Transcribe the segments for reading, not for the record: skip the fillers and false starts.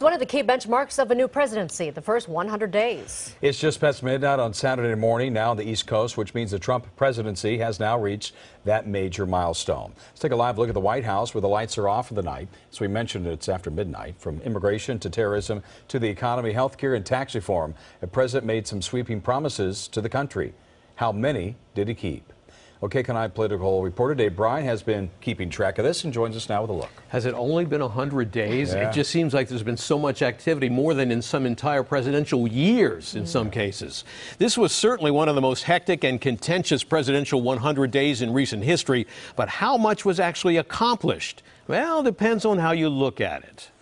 one of the key benchmarks of a new presidency, the first 100 days. It's just past midnight on Saturday morning now on the East Coast, which means the Trump presidency has now reached that major milestone. Let's take a live look at the White House where the lights are off for the night. As we mentioned, it's after midnight. From immigration to terrorism to the economy, health care and tax reform, the president made some sweeping promises to the country. How many did he keep? Well, KCON political reporter Bryan has been keeping track of this and joins us now with a look. Has it only been 100 days? Yeah. It just seems like there's been so much activity, more than in some entire presidential years in some cases. This was certainly one of the most hectic and contentious presidential 100 days in recent history, but how much was actually accomplished? Well, depends on how you look at it.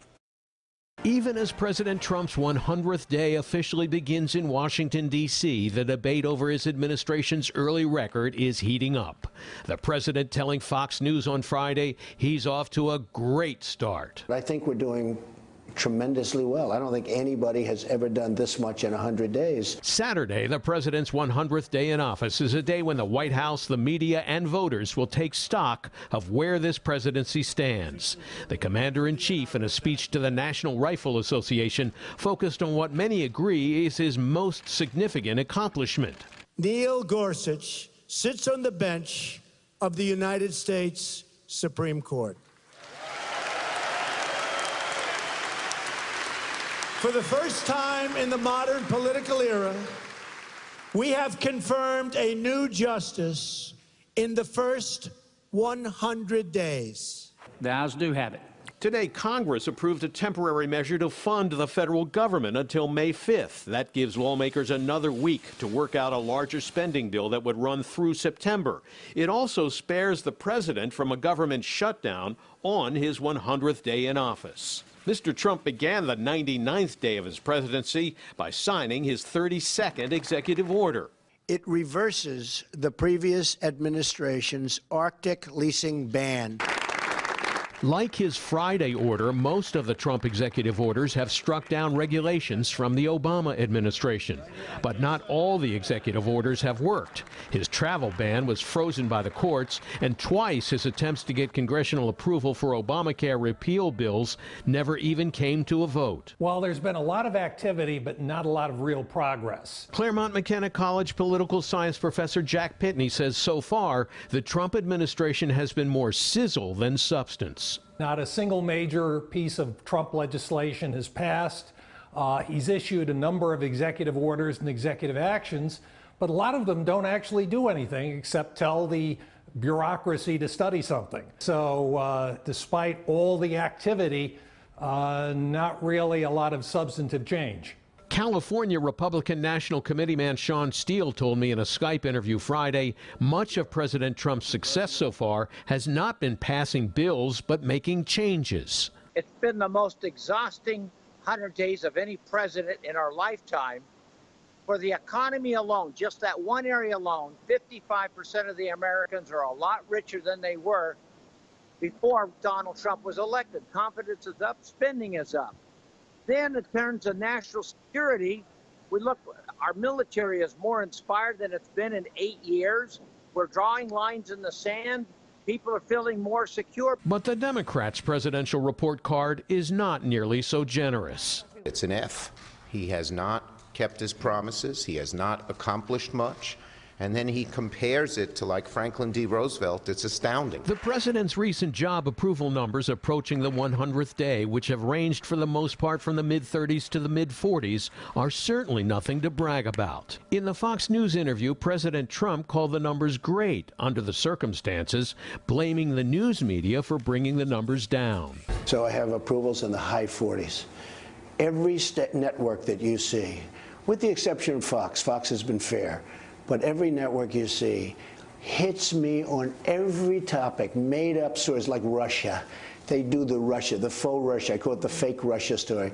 Even as President Trump's 100th day officially begins in Washington, D.C., the debate over his administration's early record is heating up. The president telling Fox News on Friday he's off to a great start. I think we're doing tremendously well. I don't think anybody has ever done this much in 100 days. Saturday, the president's 100th day in office, is a day when the White House, the media, and voters will take stock of where this presidency stands. The commander-in-chief, in a speech to the National Rifle Association, focused on what many agree is his most significant accomplishment. Neil Gorsuch sits on the bench of the United States Supreme Court. For the first time in the modern political era, we have confirmed a new justice in the first 100 days. The ayes do have it. Today, Congress approved a temporary measure to fund the federal government until May 5th. That gives lawmakers another week to work out a larger spending bill that would run through September. It also spares the president from a government shutdown on his 100th day in office. Mr. Trump began the 99th day of his presidency by signing his 32nd executive order. It reverses the previous administration's Arctic leasing ban. Like his Friday order, most of the Trump executive orders have struck down regulations from the Obama administration. But not all the executive orders have worked. His travel ban was frozen by the courts, and twice his attempts to get congressional approval for Obamacare repeal bills never even came to a vote. Well, there's been a lot of activity, but not a lot of real progress. Claremont McKenna College political science professor Jack Pitney says so far, the Trump administration has been more sizzle than substance. Not a single major piece of Trump legislation has passed. He's issued a number of executive orders and executive actions, but a lot of them don't actually do anything except tell the bureaucracy to study something. So despite all the activity, not really a lot of substantive change. California Republican National Committee man Sean Steele told me in a Skype interview Friday, much of President Trump's success so far has not been passing bills, but making changes. It's been the most exhausting 100 days of any president in our lifetime. For the economy alone, just that one area alone, 55% of the Americans are a lot richer than they were before Donald Trump was elected. Confidence is up, spending is up. Then in terms of national security, we look, our military is more inspired than it's been in 8 years. We're drawing lines in the sand. People are feeling more secure. But the Democrats' presidential report card is not nearly so generous. It's an F. He has not kept his promises. He has not accomplished much. And then he compares it to like Franklin D. Roosevelt. It's astounding. The president's recent job approval numbers approaching the 100th day, which have ranged for the most part from the mid-30s to the mid-40s, are certainly nothing to brag about. In the Fox News interview, President Trump called the numbers great under the circumstances, blaming the news media for bringing the numbers down. So I have approvals in the high 40s. Every network that you see, with the exception of Fox, Fox has been fair, but every network you see hits me on every topic, made up stories like Russia. They do the faux Russia. I call it the fake Russia story.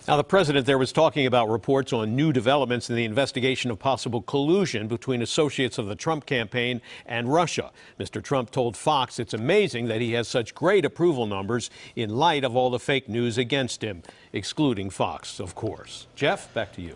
Now, the president there was talking about reports on new developments in the investigation of possible collusion between associates of the Trump campaign and Russia. Mr. Trump told Fox it's amazing that he has such great approval numbers in light of all the fake news against him, excluding Fox, of course. Jeff, back to you.